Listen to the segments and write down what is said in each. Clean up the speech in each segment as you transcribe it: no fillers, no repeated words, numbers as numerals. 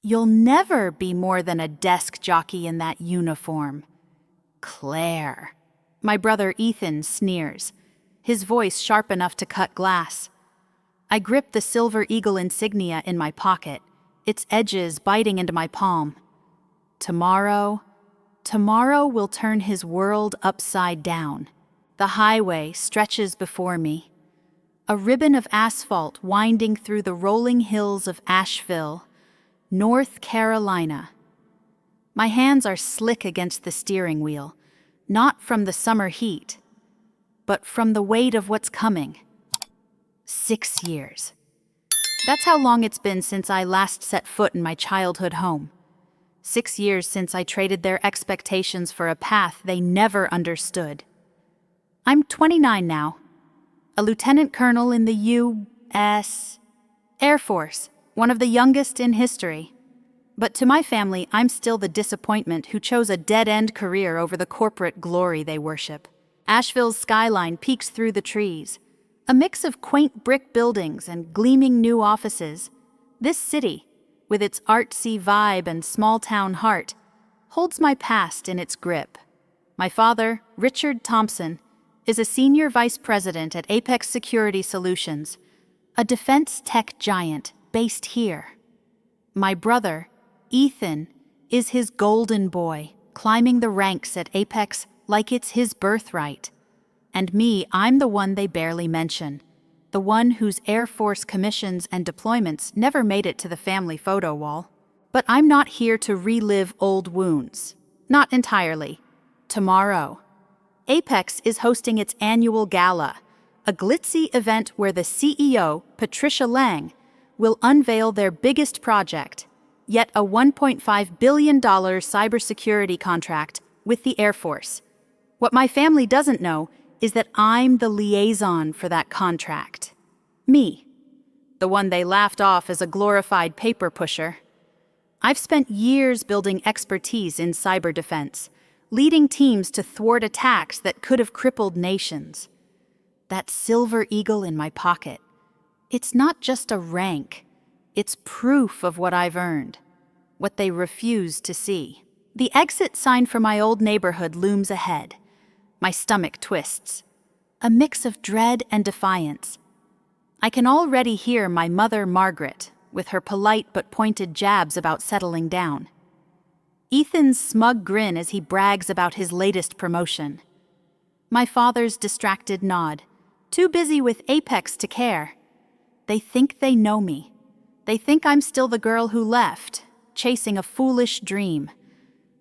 You'll never be more than a desk jockey in that uniform. Claire. My brother Ethan sneers, his voice sharp enough to cut glass. I grip the silver eagle insignia in my pocket, its edges biting into my palm. Tomorrow will turn his world upside down. The highway stretches before me, a ribbon of asphalt winding through the rolling hills of Asheville, North Carolina. My hands are slick against the steering wheel, not from the summer heat, but from the weight of what's coming. 6 years. That's how long it's been since I last set foot in my childhood home. 6 years since I traded their expectations for a path they never understood. I'm 29 now, a lieutenant colonel in the U.S. Air Force, one of the youngest in history. But to my family, I'm still the disappointment who chose a dead-end career over the corporate glory they worship. Asheville's skyline peeks through the trees, a mix of quaint brick buildings and gleaming new offices. This city, with its artsy vibe and small-town heart, holds my past in its grip. My father, Richard Thompson, is a senior vice president at Apex Security Solutions, a defense tech giant based here. My brother, Ethan, is his golden boy, climbing the ranks at Apex like it's his birthright. And me, I'm the one they barely mention, the one whose Air Force commissions and deployments never made it to the family photo wall. But I'm not here to relive old wounds. Not entirely. Tomorrow, Apex is hosting its annual Gala, a glitzy event where the CEO, Patricia Lang, will unveil their biggest project, yet a $1.5 billion cybersecurity contract with the Air Force. What my family doesn't know is that I'm the liaison for that contract. Me, the one they laughed off as a glorified paper pusher. I've spent years building expertise in cyber defense, leading teams to thwart attacks that could have crippled nations. That silver eagle in my pocket, it's not just a rank, it's proof of what I've earned, what they refuse to see. The exit sign for my old neighborhood looms ahead. My stomach twists, a mix of dread and defiance. I can already hear my mother, Margaret, with her polite but pointed jabs about settling down. Ethan's smug grin as he brags about his latest promotion. My father's distracted nod, too busy with Apex to care. They think they know me. They think I'm still the girl who left, chasing a foolish dream.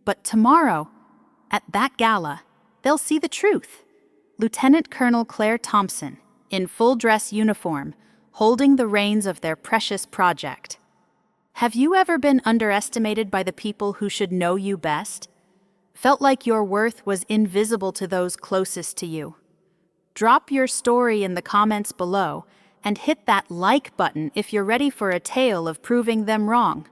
But tomorrow, at that gala, they'll see the truth. Lieutenant Colonel Claire Thompson, in full dress uniform, holding the reins of their precious project. Have you ever been underestimated by the people who should know you best? Felt like your worth was invisible to those closest to you? Drop your story in the comments below and hit that like button if you're ready for a tale of proving them wrong.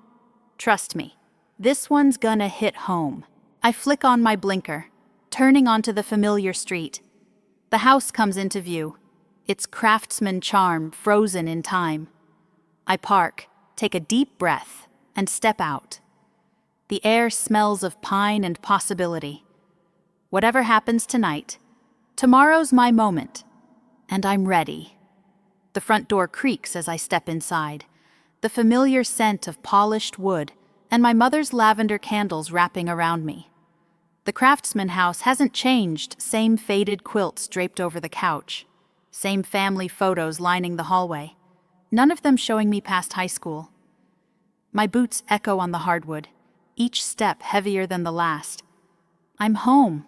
Trust me, this one's gonna hit home. I flick on my blinker, turning onto the familiar street. The house comes into view, its craftsman charm frozen in time. I park, take a deep breath, and step out. The air smells of pine and possibility. Whatever happens tonight, tomorrow's my moment, and I'm ready. The front door creaks as I step inside, the familiar scent of polished wood and my mother's lavender candles wrapping around me. The Craftsman house hasn't changed, same faded quilts draped over the couch, same family photos lining the hallway, none of them showing me past high school. My boots echo on the hardwood, each step heavier than the last. I'm home,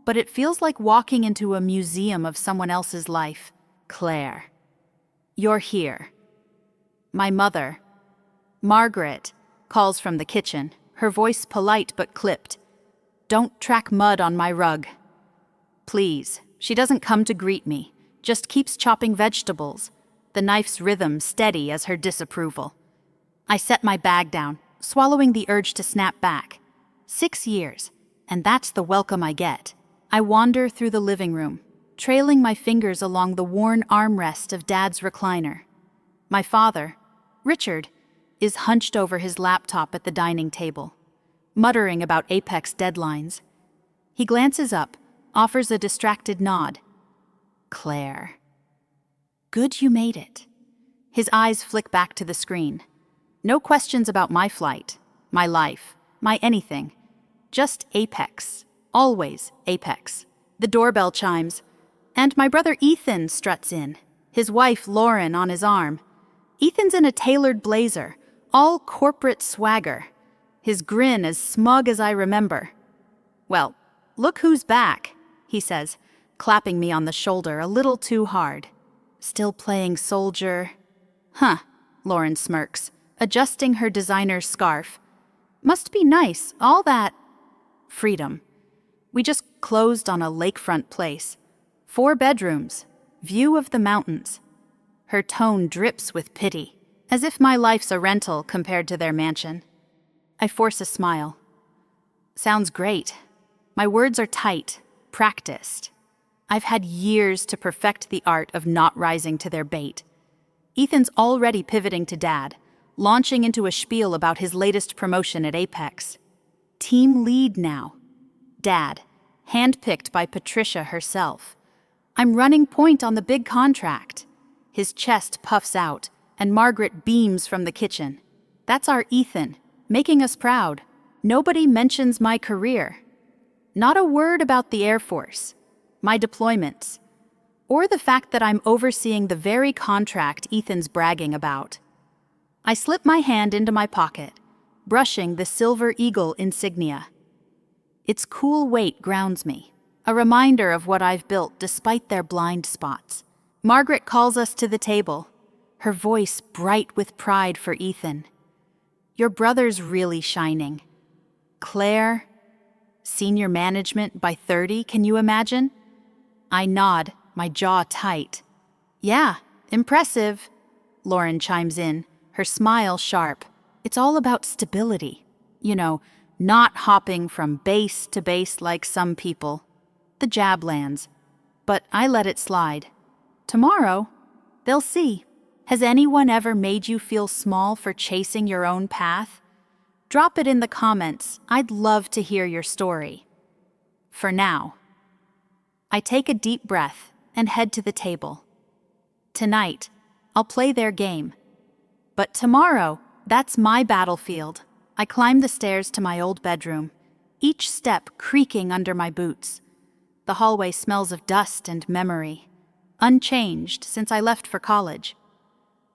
but it feels like walking into a museum of someone else's life. Claire, you're here. My mother, Margaret, calls from the kitchen, her voice polite but clipped. Don't track mud on my rug. Please, she doesn't come to greet me, just keeps chopping vegetables, the knife's rhythm steady as her disapproval. I set my bag down, swallowing the urge to snap back. 6 years, and that's the welcome I get. I wander through the living room, trailing my fingers along the worn armrest of Dad's recliner. My father, Richard, is hunched over his laptop at the dining table, muttering about Apex deadlines. He glances up, offers a distracted nod. Claire. Good you made it. His eyes flick back to the screen. No questions about my flight, my life, my anything. Just Apex. Always Apex. The doorbell chimes, and my brother Ethan struts in, his wife Lauren on his arm. Ethan's in a tailored blazer, all corporate swagger, his grin as smug as I remember. Well, look who's back, he says, clapping me on the shoulder a little too hard. Still playing soldier? Huh, Lauren smirks, adjusting her designer's scarf. Must be nice, all that freedom. We just closed on a lakefront place. 4 bedrooms, view of the mountains. Her tone drips with pity, as if my life's a rental compared to their mansion. I force a smile. Sounds great. My words are tight, practiced. I've had years to perfect the art of not rising to their bait. Ethan's already pivoting to Dad, launching into a spiel about his latest promotion at Apex. Team lead now. Dad, handpicked by Patricia herself. I'm running point on the big contract. His chest puffs out, and Margaret beams from the kitchen. That's our Ethan, making us proud. Nobody mentions my career. Not a word about the Air Force, my deployments, or the fact that I'm overseeing the very contract Ethan's bragging about. I slip my hand into my pocket, brushing the Silver Eagle insignia. Its cool weight grounds me, a reminder of what I've built despite their blind spots. Margaret calls us to the table, her voice bright with pride for Ethan. Your brother's really shining. Claire, senior management by 30, can you imagine? I nod, my jaw tight. Yeah, impressive, Lauren chimes in, her smile sharp. It's all about stability. You know, not hopping from base to base like some people. The jab lands, but I let it slide. Tomorrow, they'll see. Has anyone ever made you feel small for chasing your own path? Drop it in the comments. I'd love to hear your story. For now, I take a deep breath and head to the table. Tonight, I'll play their game. But tomorrow, that's my battlefield. I climb the stairs to my old bedroom, each step creaking under my boots. The hallway smells of dust and memory, unchanged since I left for college.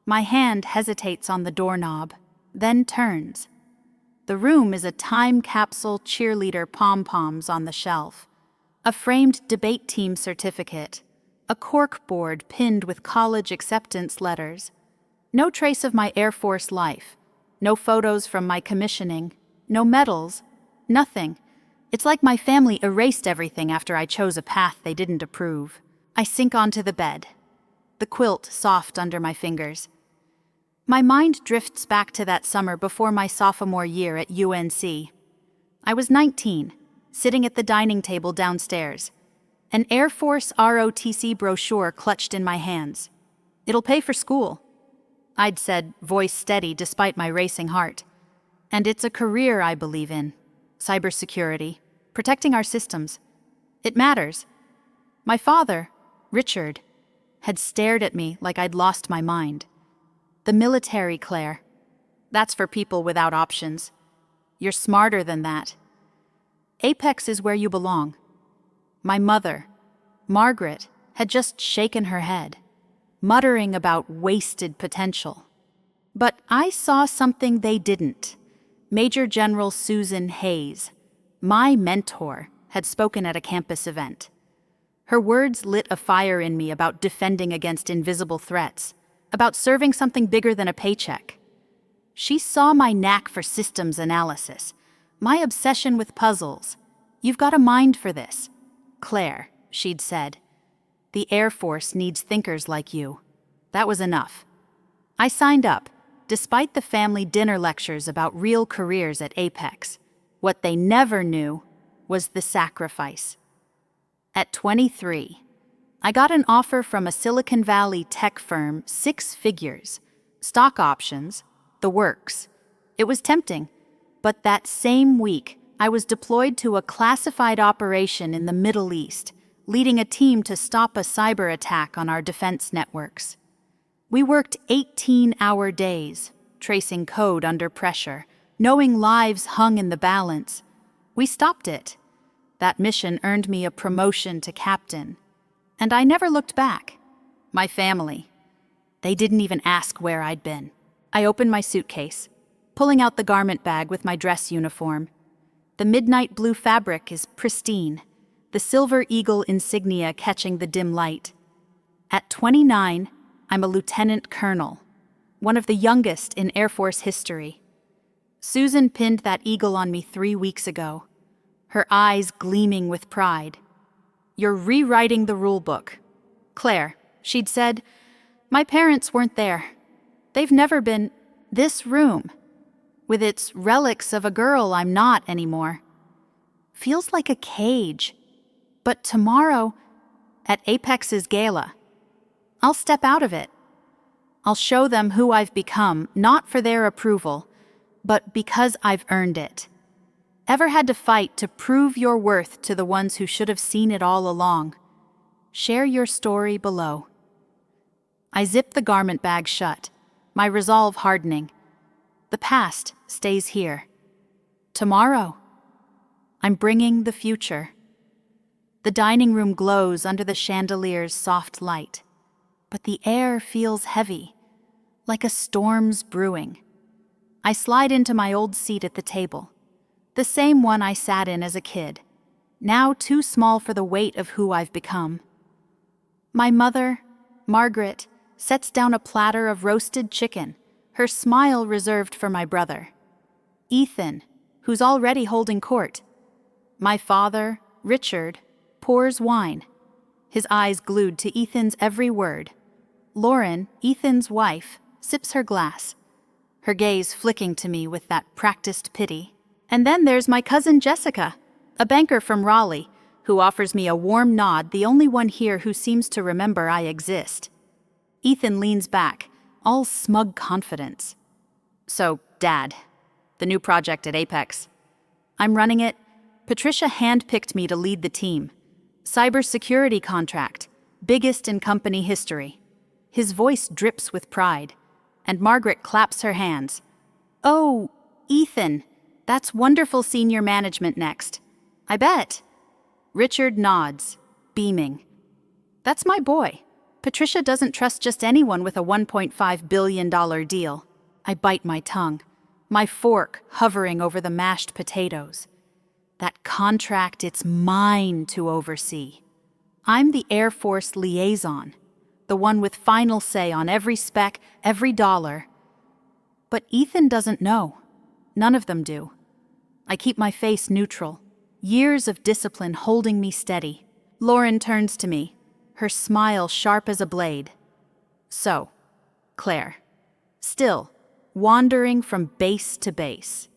My hand hesitates on the doorknob, then turns. The room is a time capsule cheerleader pom-poms on the shelf, a framed debate team certificate, a cork board pinned with college acceptance letters. No trace of my Air Force life, no photos from my commissioning, no medals, nothing. It's like my family erased everything after I chose a path they didn't approve. I sink onto the bed, the quilt soft under my fingers. My mind drifts back to that summer before my sophomore year at UNC. I was 19, sitting at the dining table downstairs, an Air Force ROTC brochure clutched in my hands. It'll pay for school, I'd said, voice steady despite my racing heart. And it's a career I believe in. Cybersecurity, protecting our systems. It matters. My father, Richard, had stared at me like I'd lost my mind. The military, Claire. That's for people without options. You're smarter than that. Apex is where you belong. My mother, Margaret, had just shaken her head, muttering about wasted potential. But I saw something they didn't. Major General Susan Hayes, my mentor, had spoken at a campus event. Her words lit a fire in me about defending against invisible threats, about serving something bigger than a paycheck. She saw my knack for systems analysis, my obsession with puzzles. You've got a mind for this. Claire, she'd said. The Air Force needs thinkers like you. That was enough. I signed up, despite the family dinner lectures about real careers at Apex. What they never knew was the sacrifice. At 23, I got an offer from a Silicon Valley tech firm, 6 figures, stock options, the works. It was tempting, but that same week, I was deployed to a classified operation in the Middle East, leading a team to stop a cyber attack on our defense networks. We worked 18-hour days, tracing code under pressure, knowing lives hung in the balance. We stopped it. That mission earned me a promotion to captain. And I never looked back. My family. They didn't even ask where I'd been. I opened my suitcase, pulling out the garment bag with my dress uniform. The midnight blue fabric is pristine, the silver eagle insignia catching the dim light. At 29, I'm a lieutenant colonel, one of the youngest in Air Force history. Susan pinned that eagle on me 3 weeks ago, her eyes gleaming with pride. "You're rewriting the rule book." Claire, she'd said, "My parents weren't there. They've never been this room, with its relics of a girl I'm not anymore. Feels like a cage. But tomorrow, at Apex's Gala, I'll step out of it. I'll show them who I've become, not for their approval, but because I've earned it. Ever had to fight to prove your worth to the ones who should have seen it all along? Share your story below." I zip the garment bag shut, my resolve hardening. The past stays here. Tomorrow, I'm bringing the future. The dining room glows under the chandelier's soft light, but the air feels heavy, like a storm's brewing. I slide into my old seat at the table, the same one I sat in as a kid, now too small for the weight of who I've become. My mother, Margaret, sets down a platter of roasted chicken, her smile reserved for my brother. Ethan, who's already holding court. My father, Richard, pours wine, his eyes glued to Ethan's every word. Lauren, Ethan's wife, sips her glass, her gaze flicking to me with that practiced pity. And then there's my cousin Jessica, a banker from Raleigh, who offers me a warm nod, the only one here who seems to remember I exist. Ethan leans back, all smug confidence. "So, Dad, the new project at Apex. I'm running it. Patricia handpicked me to lead the team. Cybersecurity contract, biggest in company history." His voice drips with pride, and Margaret claps her hands. "Oh, Ethan, that's wonderful senior management next. I bet." Richard nods, beaming. "That's my boy. Patricia doesn't trust just anyone with a $1.5 billion deal." I bite my tongue, my fork hovering over the mashed potatoes. That contract, it's mine to oversee. I'm the Air Force liaison, the one with final say on every spec, every dollar. But Ethan doesn't know. None of them do. I keep my face neutral, years of discipline holding me steady. Lauren turns to me, her smile sharp as a blade. "So, Claire, still wandering from base to base.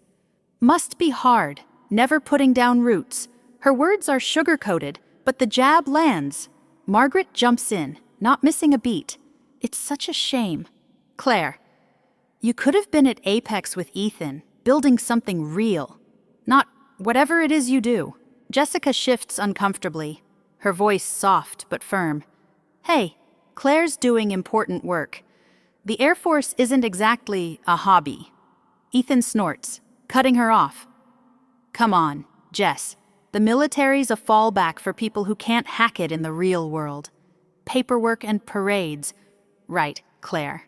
Must be hard, never putting down roots. Her words are sugar-coated, but the jab lands. Margaret jumps in, not missing a beat. It's such a shame. Claire, you could have been at Apex with Ethan, building something real, not whatever it is you do." Jessica shifts uncomfortably, her voice soft but firm. "Hey, Claire's doing important work. The Air Force isn't exactly a hobby." Ethan snorts, cutting her off. "Come on, Jess. The military's a fallback for people who can't hack it in the real world. Paperwork and parades. Right, Claire."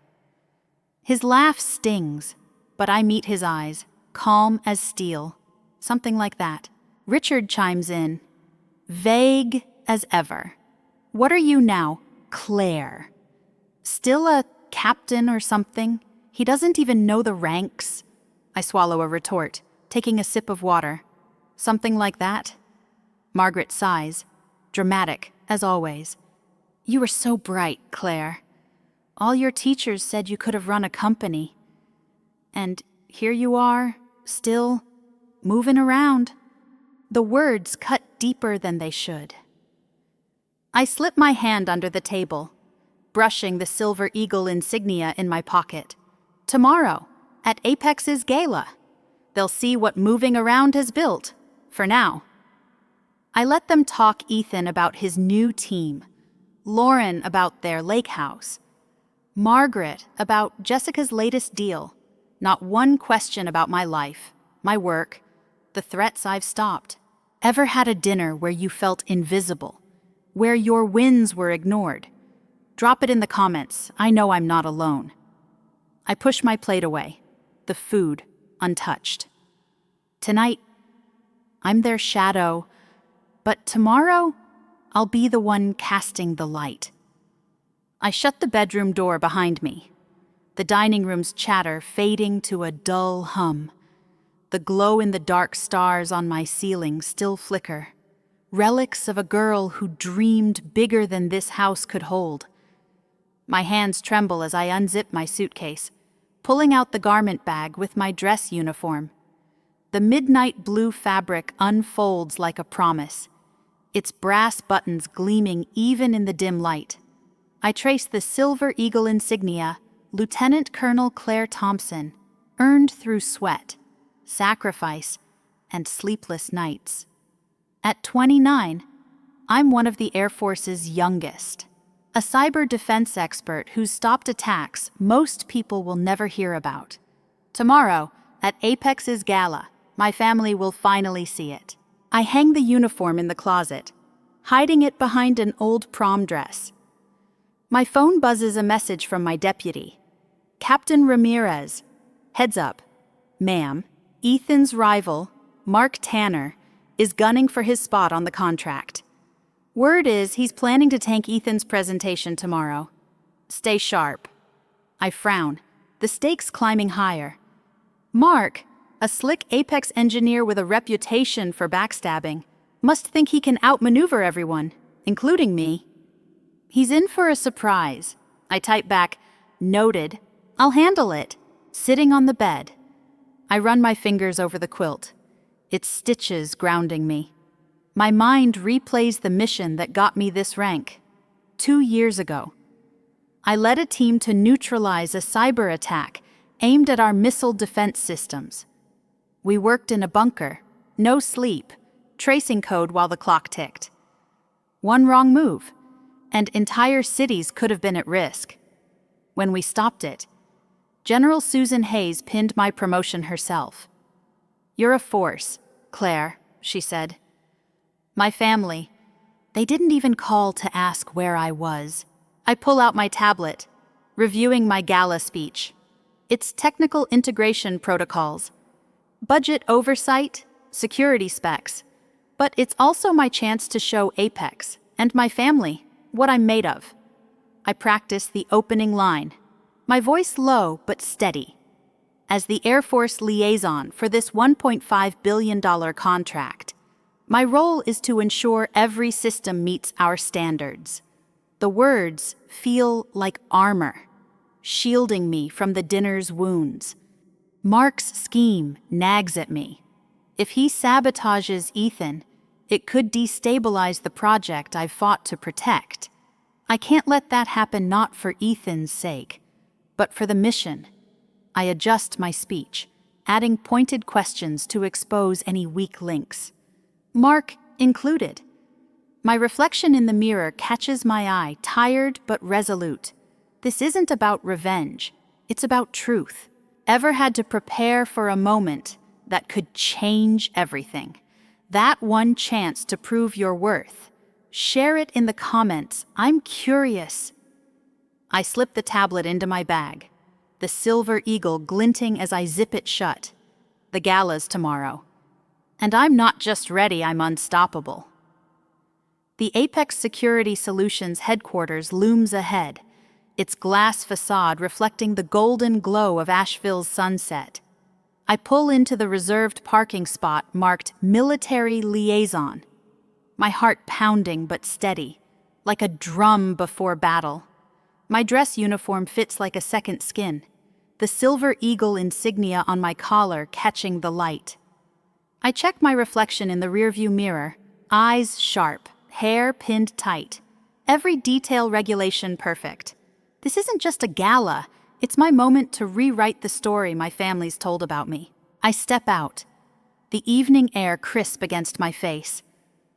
His laugh stings, but I meet his eyes, calm as steel. Something like that. Richard chimes in, vague as ever. "What are you now, Claire? Still a captain or something? He doesn't even know the ranks." I swallow a retort, taking a sip of water. "Something like that?" Margaret sighs, dramatic as always. "You were so bright, Claire. All your teachers said you could have run a company. And here you are, still moving around." The words cut deeper than they should. I slip my hand under the table, brushing the silver eagle insignia in my pocket. "Tomorrow, at Apex's Gala. They'll see what moving around has built, for now. I let them talk Ethan about his new team, Lauren about their lake house, Margaret about Jessica's latest deal. Not one question about my life, my work, the threats I've stopped. Ever had a dinner where you felt invisible, where your wins were ignored? Drop it in the comments. I know I'm not alone. I push my plate away, the food untouched. Tonight, I'm their shadow, but tomorrow, I'll be the one casting the light. I shut the bedroom door behind me, the dining room's chatter fading to a dull hum. The glow-in-the-dark stars on my ceiling still flicker, relics of a girl who dreamed bigger than this house could hold. My hands tremble as I unzip my suitcase, pulling out the garment bag with my dress uniform. The midnight blue fabric unfolds like a promise, its brass buttons gleaming even in the dim light. I trace the silver eagle insignia, Lieutenant Colonel Claire Thompson, earned through sweat, sacrifice, and sleepless nights. At 29, I'm one of the Air Force's youngest, a cyber defense expert who's stopped attacks most people will never hear about. Tomorrow, at Apex's Gala, my family will finally see it. I hang the uniform in the closet, hiding it behind an old prom dress. My phone buzzes a message from my deputy. Captain Ramirez. Heads up. Ma'am, Ethan's rival, Mark Tanner, is gunning for his spot on the contract. Word is he's planning to tank Ethan's presentation tomorrow. Stay sharp. I frown, the stakes climbing higher. Mark, a slick Apex engineer with a reputation for backstabbing, must think he can outmaneuver everyone, including me. He's in for a surprise. I type back, noted. I'll handle it. Sitting on the bed. I run my fingers over the quilt, its stitches grounding me. My mind replays the mission that got me this rank. 2 years ago. I led a team to neutralize a cyber attack aimed at our missile defense systems. We worked in a bunker, no sleep, tracing code while the clock ticked. One wrong move, and entire cities could have been at risk. When we stopped it, General Susan Hayes pinned my promotion herself. "You're a force, Claire," she said. My family, they didn't even call to ask where I was. I pull out my tablet, reviewing my Gala speech. It's technical integration protocols, budget oversight, security specs, but it's also my chance to show Apex and my family what I'm made of. I practice the opening line, my voice low but steady. As the Air Force liaison for this $1.5 billion contract, my role is to ensure every system meets our standards. The words feel like armor, shielding me from the dinner's wounds. Mark's scheme nags at me. If he sabotages Ethan, it could destabilize the project I've fought to protect. I can't let that happen, not for Ethan's sake, but for the mission. I adjust my speech, adding pointed questions to expose any weak links. Mark included. My reflection in the mirror catches my eye, tired but resolute. This isn't about revenge, it's about truth. Ever had to prepare for a moment that could change everything? That one chance to prove your worth. Share it in the comments. I'm curious. I slip the tablet into my bag, the silver eagle glinting as I zip it shut. The gala's tomorrow. And I'm not just ready, I'm unstoppable. The Apex Security Solutions headquarters looms ahead, its glass facade reflecting the golden glow of Asheville's sunset. I pull into the reserved parking spot marked Military Liaison, my heart pounding but steady, like a drum before battle. My dress uniform fits like a second skin, the silver eagle insignia on my collar catching the light. I check my reflection in the rearview mirror, eyes sharp, hair pinned tight, every detail regulation perfect. This isn't just a gala, It's my moment to rewrite the story my family's told about me. I step out, the evening air crisp against my face.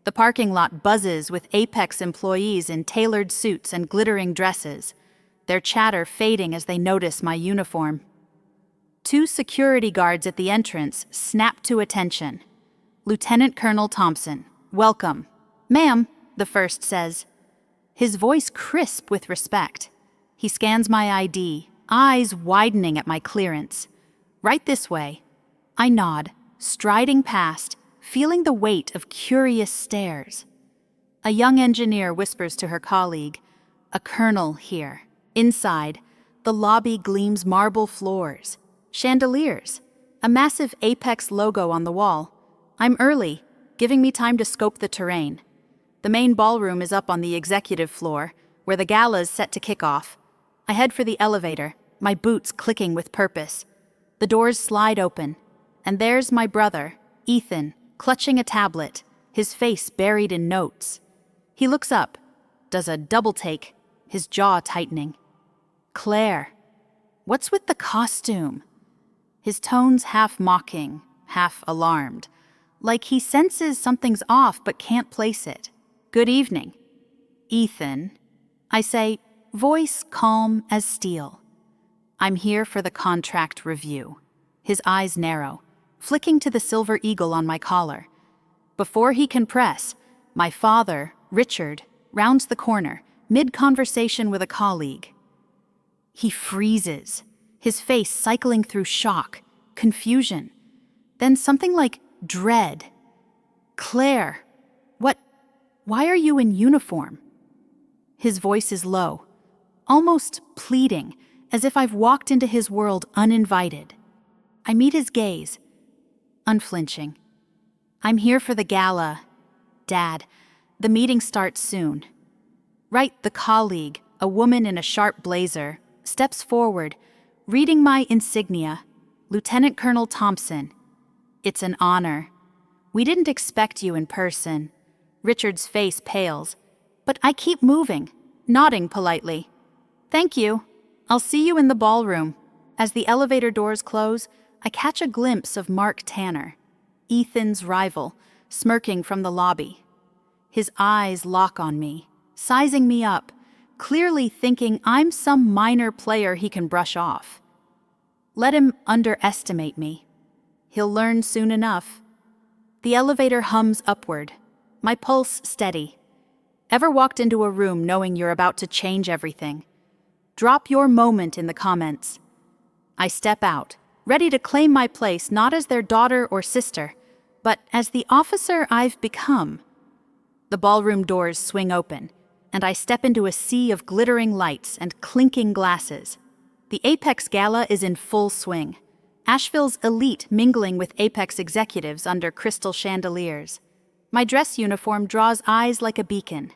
The parking lot buzzes with Apex employees in tailored suits and glittering dresses, their chatter fading as they notice my uniform. 2 security guards at the entrance snap to attention. Lieutenant Colonel Thompson, welcome. Ma'am, the first says, his voice crisp with respect. He scans my ID, eyes widening at my clearance. Right this way. I nod, striding past, feeling the weight of curious stares. A young engineer whispers to her colleague, a colonel here. Inside, the lobby gleams marble floors, chandeliers, a massive Apex logo on the wall. I'm early, giving me time to scope the terrain. The main ballroom is up on the executive floor, where the gala is set to kick off. I head for the elevator, my boots clicking with purpose. The doors slide open, and there's my brother, Ethan, clutching a tablet, his face buried in notes. He looks up, does a double take, his jaw tightening. Claire, what's with the costume? His tone's half mocking, half alarmed, like he senses something's off but can't place it. Good evening. Ethan, I say, voice calm as steel. I'm here for the contract review. His eyes narrow, flicking to the silver eagle on my collar. Before he can press, my father, Richard, rounds the corner, mid-conversation with a colleague. He freezes, his face cycling through shock, confusion, then something like dread. Claire, why are you in uniform? His voice is low, almost pleading, as if I've walked into his world uninvited. I meet his gaze, unflinching. I'm here for the gala. Dad, the meeting starts soon. Right, the colleague, a woman in a sharp blazer, steps forward, reading my insignia, Lieutenant Colonel Thompson. It's an honor. We didn't expect you in person. Richard's face pales, but I keep moving, nodding politely. Thank you. I'll see you in the ballroom. As the elevator doors close, I catch a glimpse of Mark Tanner, Ethan's rival, smirking from the lobby. His eyes lock on me, sizing me up, clearly thinking I'm some minor player he can brush off. Let him underestimate me. He'll learn soon enough. The elevator hums upward, my pulse steady. Ever walked into a room knowing you're about to change everything? Drop your moment in the comments. I step out, ready to claim my place not as their daughter or sister, but as the officer I've become. The ballroom doors swing open, and I step into a sea of glittering lights and clinking glasses. The Apex Gala is in full swing, Asheville's elite mingling with Apex executives under crystal chandeliers. My dress uniform draws eyes like a beacon,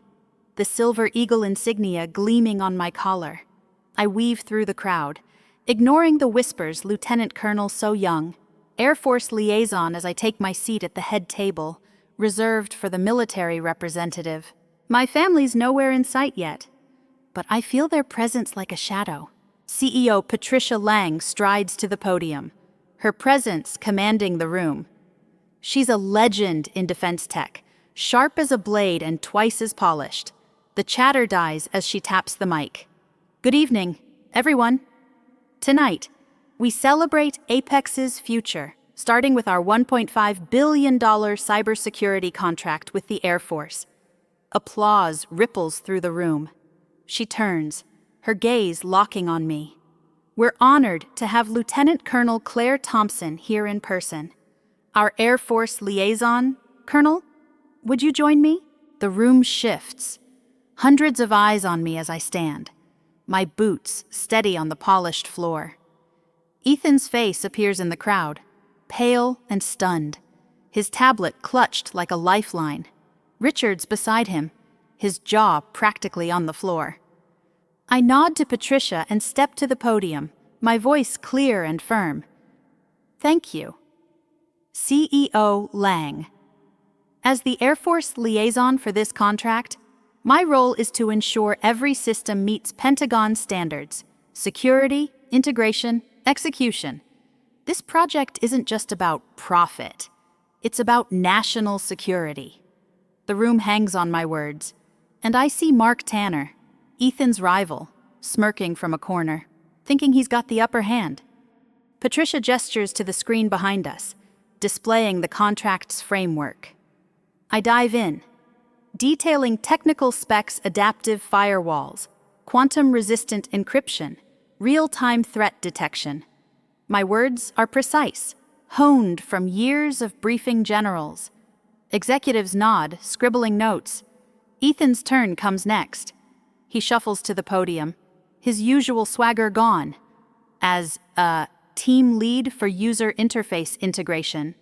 the silver eagle insignia gleaming on my collar. I weave through the crowd, ignoring the whispers Lieutenant Colonel so young, Air Force liaison as I take my seat at the head table, reserved for the military representative. My family's nowhere in sight yet, but I feel their presence like a shadow. CEO Patricia Lang strides to the podium, her presence commanding the room. She's a legend in defense tech, sharp as a blade and twice as polished. The chatter dies as she taps the mic. Good evening, everyone. Tonight, we celebrate Apex's future, starting with our $1.5 billion cybersecurity contract with the Air Force. Applause ripples through the room. She turns, her gaze locking on me. We're honored to have Lieutenant Colonel Claire Thompson here in person. Our Air Force liaison, Colonel, would you join me? The room shifts. Hundreds of eyes on me as I stand, my boots steady on the polished floor. Ethan's face appears in the crowd, pale and stunned, his tablet clutched like a lifeline. Richard's beside him, his jaw practically on the floor. I nod to Patricia and step to the podium, my voice clear and firm. Thank you. CEO Lang. As the Air Force liaison for this contract, my role is to ensure every system meets Pentagon standards: security, integration, execution. This project isn't just about profit. It's about national security. The room hangs on my words, and I see Mark Tanner, Ethan's rival, smirking from a corner, thinking he's got the upper hand. Patricia gestures to the screen behind us, displaying the contract's framework. I dive in, detailing technical specs, adaptive firewalls, quantum-resistant encryption, real-time threat detection. My words are precise, honed from years of briefing generals. Executives nod, scribbling notes. Ethan's turn comes next. He shuffles to the podium, his usual swagger gone. As team lead for user interface integration.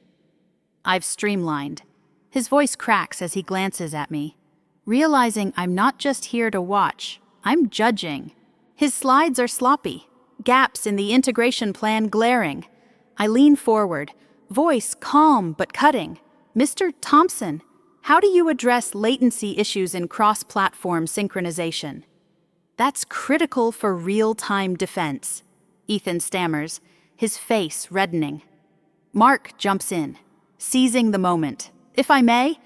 I've streamlined. His voice cracks as he glances at me, realizing I'm not just here to watch, I'm judging. His slides are sloppy, gaps in the integration plan glaring. I lean forward, voice calm but cutting. Mr. Thompson, how do you address latency issues in cross-platform synchronization? That's critical for real-time defense, Ethan stammers, his face reddening. Mark jumps in, seizing the moment. If I may,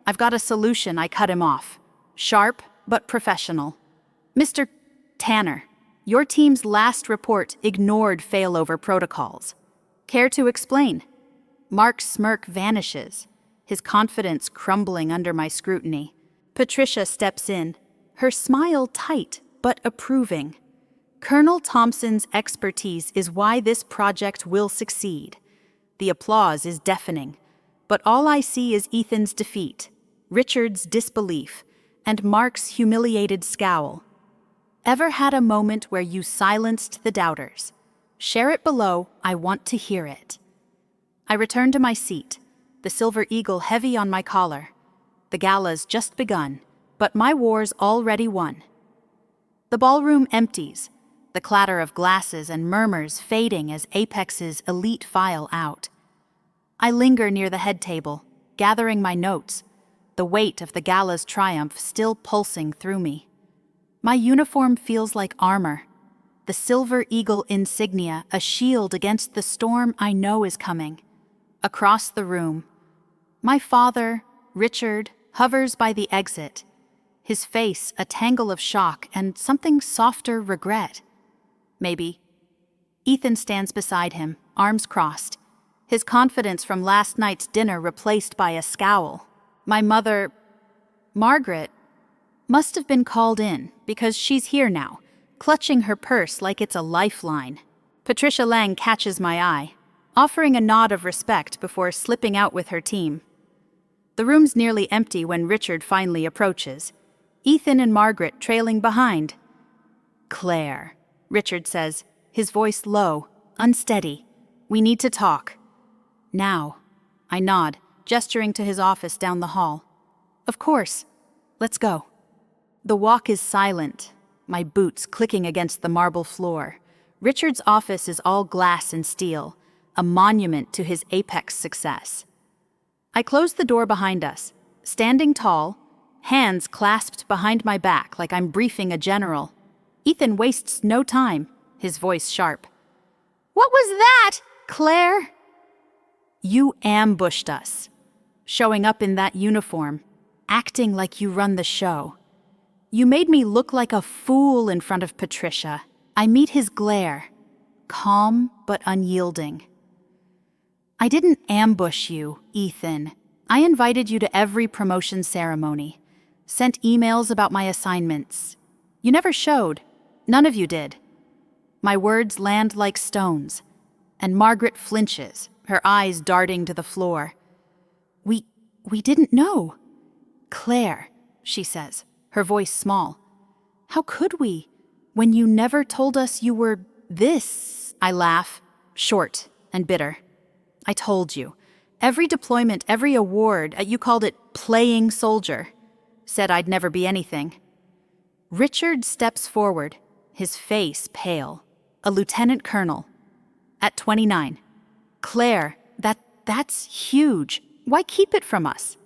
I've got a solution. I cut him off. Sharp, but professional. Mr. Tanner, your team's last report ignored failover protocols. Care to explain? Mark's smirk vanishes, his confidence crumbling under my scrutiny. Patricia steps in, her smile tight but approving. Colonel Thompson's expertise is why this project will succeed. The applause is deafening, but all I see is Ethan's defeat, Richard's disbelief, and Mark's humiliated scowl. Ever had a moment where you silenced the doubters? Share it below, I want to hear it. I return to my seat, the silver eagle heavy on my collar. The gala's just begun, but my war's already won. The ballroom empties, the clatter of glasses and murmurs fading as Apex's elite file out. I linger near the head table, gathering my notes, the weight of the gala's triumph still pulsing through me. My uniform feels like armor, the silver eagle insignia a shield against the storm I know is coming. Across the room, my father, Richard, hovers by the exit, his face a tangle of shock and something softer regret. Maybe. Ethan stands beside him, arms crossed, his confidence from last night's dinner replaced by a scowl. My mother, Margaret, must have been called in because she's here now, clutching her purse like it's a lifeline. Patricia Lang catches my eye, offering a nod of respect before slipping out with her team. The room's nearly empty when Richard finally approaches, Ethan and Margaret trailing behind. Claire, Richard says, his voice low, unsteady. We need to talk. Now. I nod, gesturing to his office down the hall. Of course. Let's go. The walk is silent, my boots clicking against the marble floor. Richard's office is all glass and steel, a monument to his Apex success. I close the door behind us, standing tall, hands clasped behind my back like I'm briefing a general. Ethan wastes no time, his voice sharp. What was that, Claire? You ambushed us, showing up in that uniform, acting like you run the show. You made me look like a fool in front of Patricia. I meet his glare, calm but unyielding. I didn't ambush you, Ethan. I invited you to every promotion ceremony, sent emails about my assignments. You never showed. None of you did. My words land like stones, and Margaret flinches, her eyes darting to the floor. We didn't know. Claire, she says, her voice small. How could we, when you never told us you were this? I laugh, short and bitter. I told you. Every deployment, every award, you called it playing soldier, said I'd never be anything. Richard steps forward, his face pale, a lieutenant colonel. At 29. Claire, that's huge. Why keep it from us?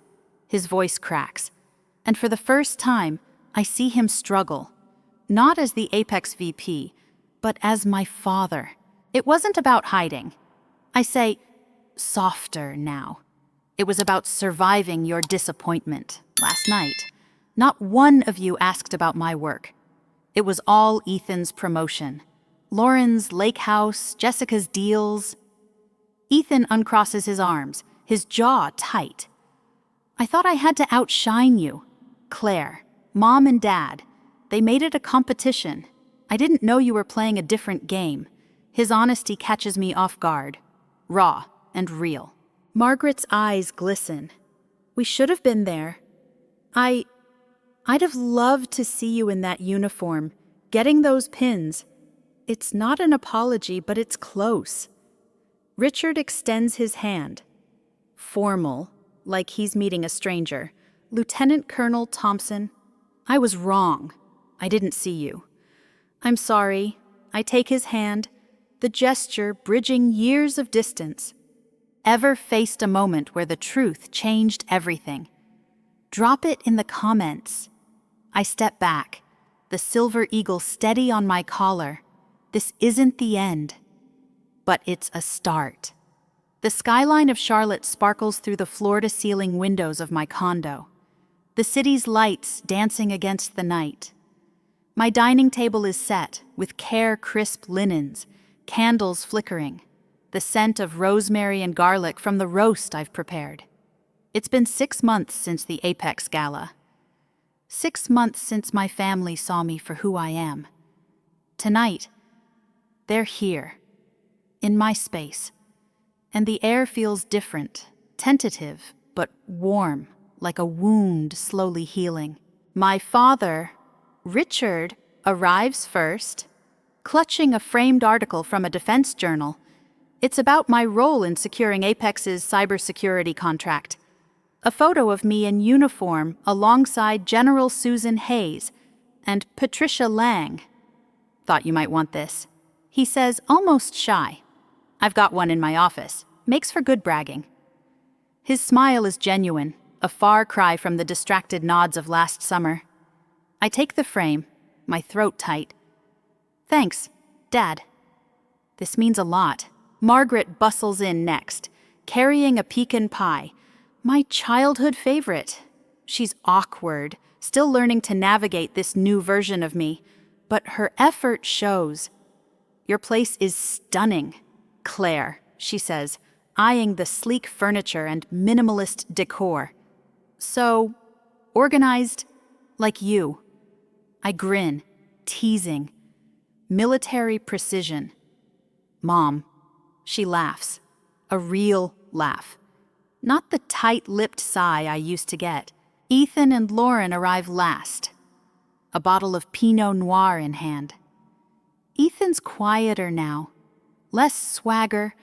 His voice cracks, and for the first time, I see him struggle, not as the Apex VP, but as my father. It wasn't about hiding. I say, softer now. It was about surviving your disappointment last night. Not one of you asked about my work. It was all Ethan's promotion. Lauren's lake house, Jessica's deals. Ethan uncrosses his arms, his jaw tight. I thought I had to outshine you. Claire, Mom and Dad, they made it a competition. I didn't know you were playing a different game. His honesty catches me off guard. Raw and real. Margaret's eyes glisten. We should have been there. I'd have loved to see you in that uniform, getting those pins. It's not an apology, but it's close. Richard extends his hand. Formal, like he's meeting a stranger. Lieutenant Colonel Thompson, I was wrong. I didn't see you. I'm sorry. I take his hand, the gesture bridging years of distance. Ever faced a moment where the truth changed everything? Drop it in the comments. I step back, the silver eagle steady on my collar. This isn't the end, but it's a start. The skyline of Charlotte sparkles through the floor-to-ceiling windows of my condo. The city's lights dancing against the night. My dining table is set with crisp linens, candles flickering, the scent of rosemary and garlic from the roast I've prepared. It's been 6 months since the Apex Gala. 6 months since my family saw me for who I am. Tonight, they're here, in my space, and the air feels different, tentative, but warm, like a wound slowly healing. My father, Richard, arrives first, clutching a framed article from a defense journal. It's about my role in securing Apex's cybersecurity contract. A photo of me in uniform alongside General Susan Hayes and Patricia Lang. Thought you might want this. He says, almost shy. I've got one in my office. Makes for good bragging. His smile is genuine, a far cry from the distracted nods of last summer. I take the frame, my throat tight. Thanks, Dad. This means a lot. Margaret bustles in next, carrying a pecan pie, my childhood favorite. She's awkward, still learning to navigate this new version of me, but her effort shows. Your place is stunning, Claire, she says, eyeing the sleek furniture and minimalist decor. So, organized, like you. I grin, teasing. Military precision. Mom. She laughs. A real laugh. Not the tight-lipped sigh I used to get. Ethan and Lauren arrive last. A bottle of Pinot Noir in hand. Ethan's quieter now. Less swagger,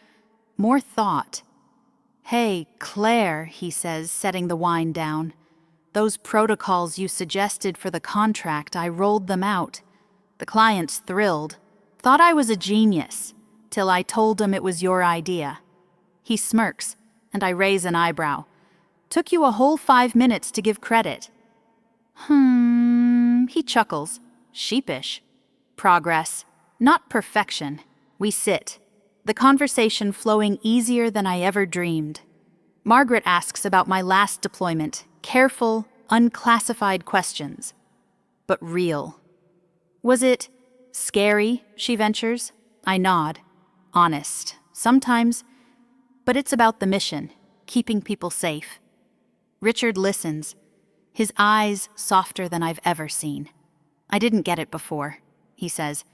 more thought. Hey, Claire, he says, setting the wine down. Those protocols you suggested for the contract, I rolled them out. The client's thrilled. Thought I was a genius, till I told him it was your idea. He smirks, and I raise an eyebrow. Took you a whole 5 minutes to give credit. He chuckles, sheepish. Progress, not perfection. We sit, the conversation flowing easier than I ever dreamed. Margaret asks about my last deployment, careful, unclassified questions. But real. Was it scary, she ventures? I nod. Honest, sometimes. But it's about the mission, keeping people safe. Richard listens, his eyes softer than I've ever seen. I didn't get it before, he says.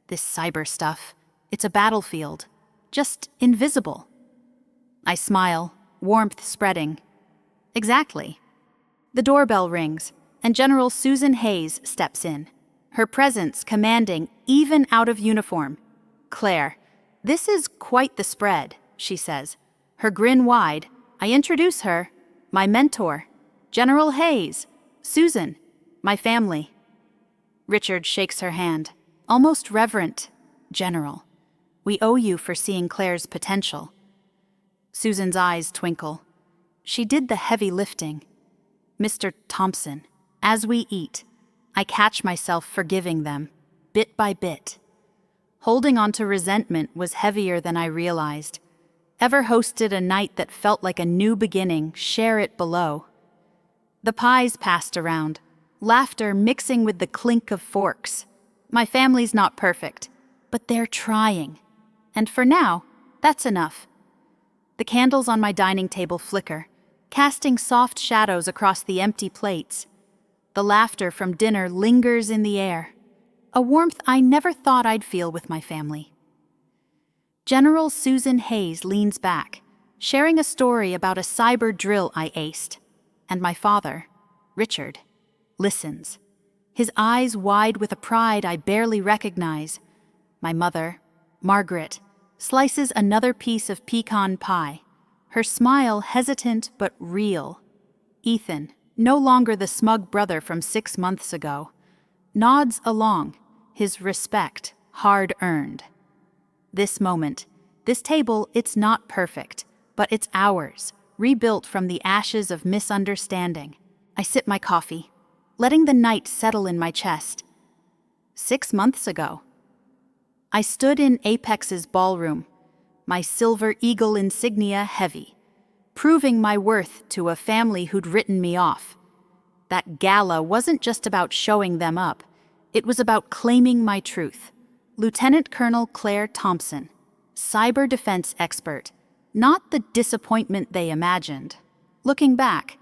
This cyber stuff, it's a battlefield, just invisible. I smile, warmth spreading. Exactly. The doorbell rings, and General Susan Hayes steps in, her presence commanding even out of uniform. Claire, this is quite the spread, she says. Her grin wide, I introduce her, my mentor, General Hayes, Susan, my family. Richard shakes her hand, almost reverent. General, we owe you for seeing Claire's potential. Susan's eyes twinkle. She did the heavy lifting. Mr. Thompson, as we eat, I catch myself forgiving them, bit by bit. Holding on to resentment was heavier than I realized. Ever hosted a night that felt like a new beginning? Share it below. The pies passed around, laughter mixing with the clink of forks. My family's not perfect, but they're trying. And for now, that's enough. The candles on my dining table flicker, casting soft shadows across the empty plates. The laughter from dinner lingers in the air, a warmth I never thought I'd feel with my family. General Susan Hayes leans back, sharing a story about a cyber drill I aced. And my father, Richard, listens, his eyes wide with a pride I barely recognize. My mother, Margaret, slices another piece of pecan pie, her smile hesitant but real. Ethan, no longer the smug brother from 6 months ago, nods along, his respect hard-earned. This moment, this table, it's not perfect, but it's ours, rebuilt from the ashes of misunderstanding. I sip my coffee, letting the night settle in my chest. 6 months ago, I stood in Apex's ballroom, my silver eagle insignia heavy, proving my worth to a family who'd written me off. That gala wasn't just about showing them up, it was about claiming my truth. Lieutenant Colonel Claire Thompson, cyber defense expert, not the disappointment they imagined. Looking back,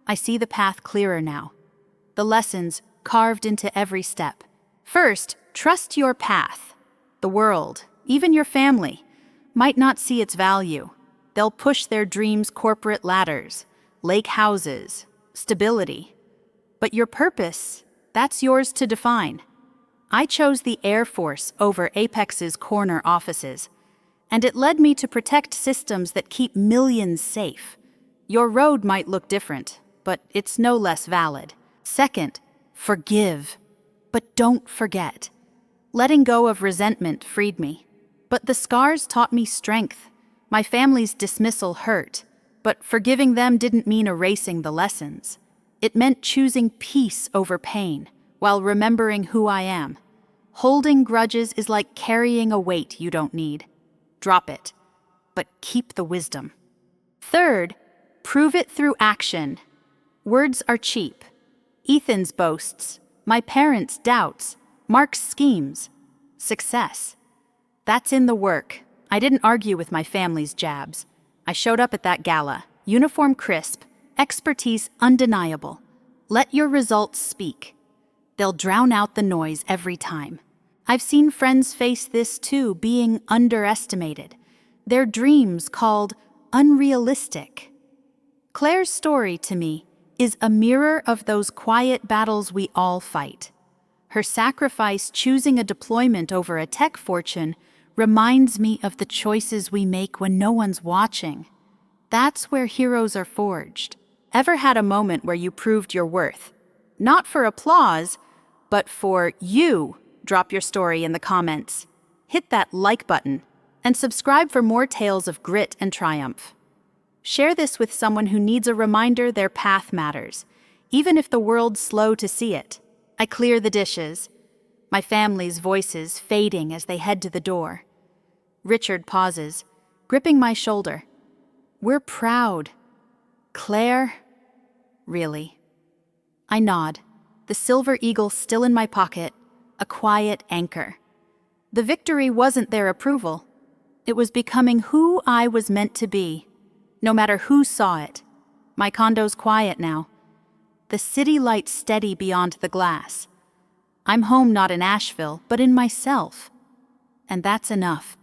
I see the path clearer now. The lessons carved into every step. First, trust your path. The world, even your family, might not see its value. They'll push their dreams corporate ladders, lake houses, stability. But your purpose, that's yours to define. I chose the Air Force over Apex's corner offices, and it led me to protect systems that keep millions safe. Your road might look different, but it's no less valid. Second, forgive, but don't forget. Letting go of resentment freed me, but the scars taught me strength. My family's dismissal hurt, but forgiving them didn't mean erasing the lessons. It meant choosing peace over pain, while remembering who I am. Holding grudges is like carrying a weight you don't need. Drop it, but keep the wisdom. Third, prove it through action. Words are cheap. Ethan's boasts, my parents' doubts, Mark's schemes. Success. That's in the work. I didn't argue with my family's jabs. I showed up at that gala, uniform crisp, expertise undeniable. Let your results speak. They'll drown out the noise every time. I've seen friends face this too, being underestimated. Their dreams called unrealistic. Claire's story, to me, is a mirror of those quiet battles we all fight. Her sacrifice choosing a deployment over a tech fortune reminds me of the choices we make when no one's watching. That's where heroes are forged. Ever had a moment where you proved your worth? Not for applause, but for you. Drop your story in the comments. Hit that like button and subscribe for more tales of grit and triumph. Share this with someone who needs a reminder their path matters, even if the world's slow to see it. I clear the dishes, my family's voices fading as they head to the door. Richard pauses, gripping my shoulder. We're proud. Claire? Really? I nod, the silver eagle still in my pocket, a quiet anchor. The victory wasn't their approval. It was becoming who I was meant to be, no matter who saw it. My condo's quiet now. The city lights steady beyond the glass. I'm home not in Asheville, but in myself. And that's enough.